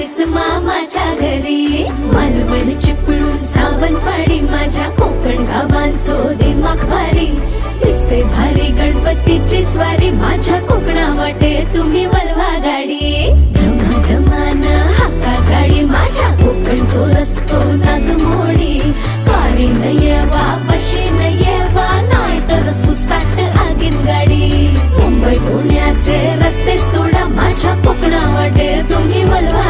आलीस मामाच्या घरी. मालवण चिपळूण सावंतवाडी माझ्या कोकण गावांचो दिमाग भारी. दिसते भारी गणपतीची स्वारी माझ्या कोकणा वाटे तुम्ही वलवा गाडी. धमाधमान हाका गाडी माझ्या कोकणचो रस्तो नागमोडी. कारी न येवा बशी न येवा नाही तर सुसाट आगीन गाडी. मुंबई पुण्याचे रस्ते सोडा माझ्या कोकणा वाटे तुम्ही वलवा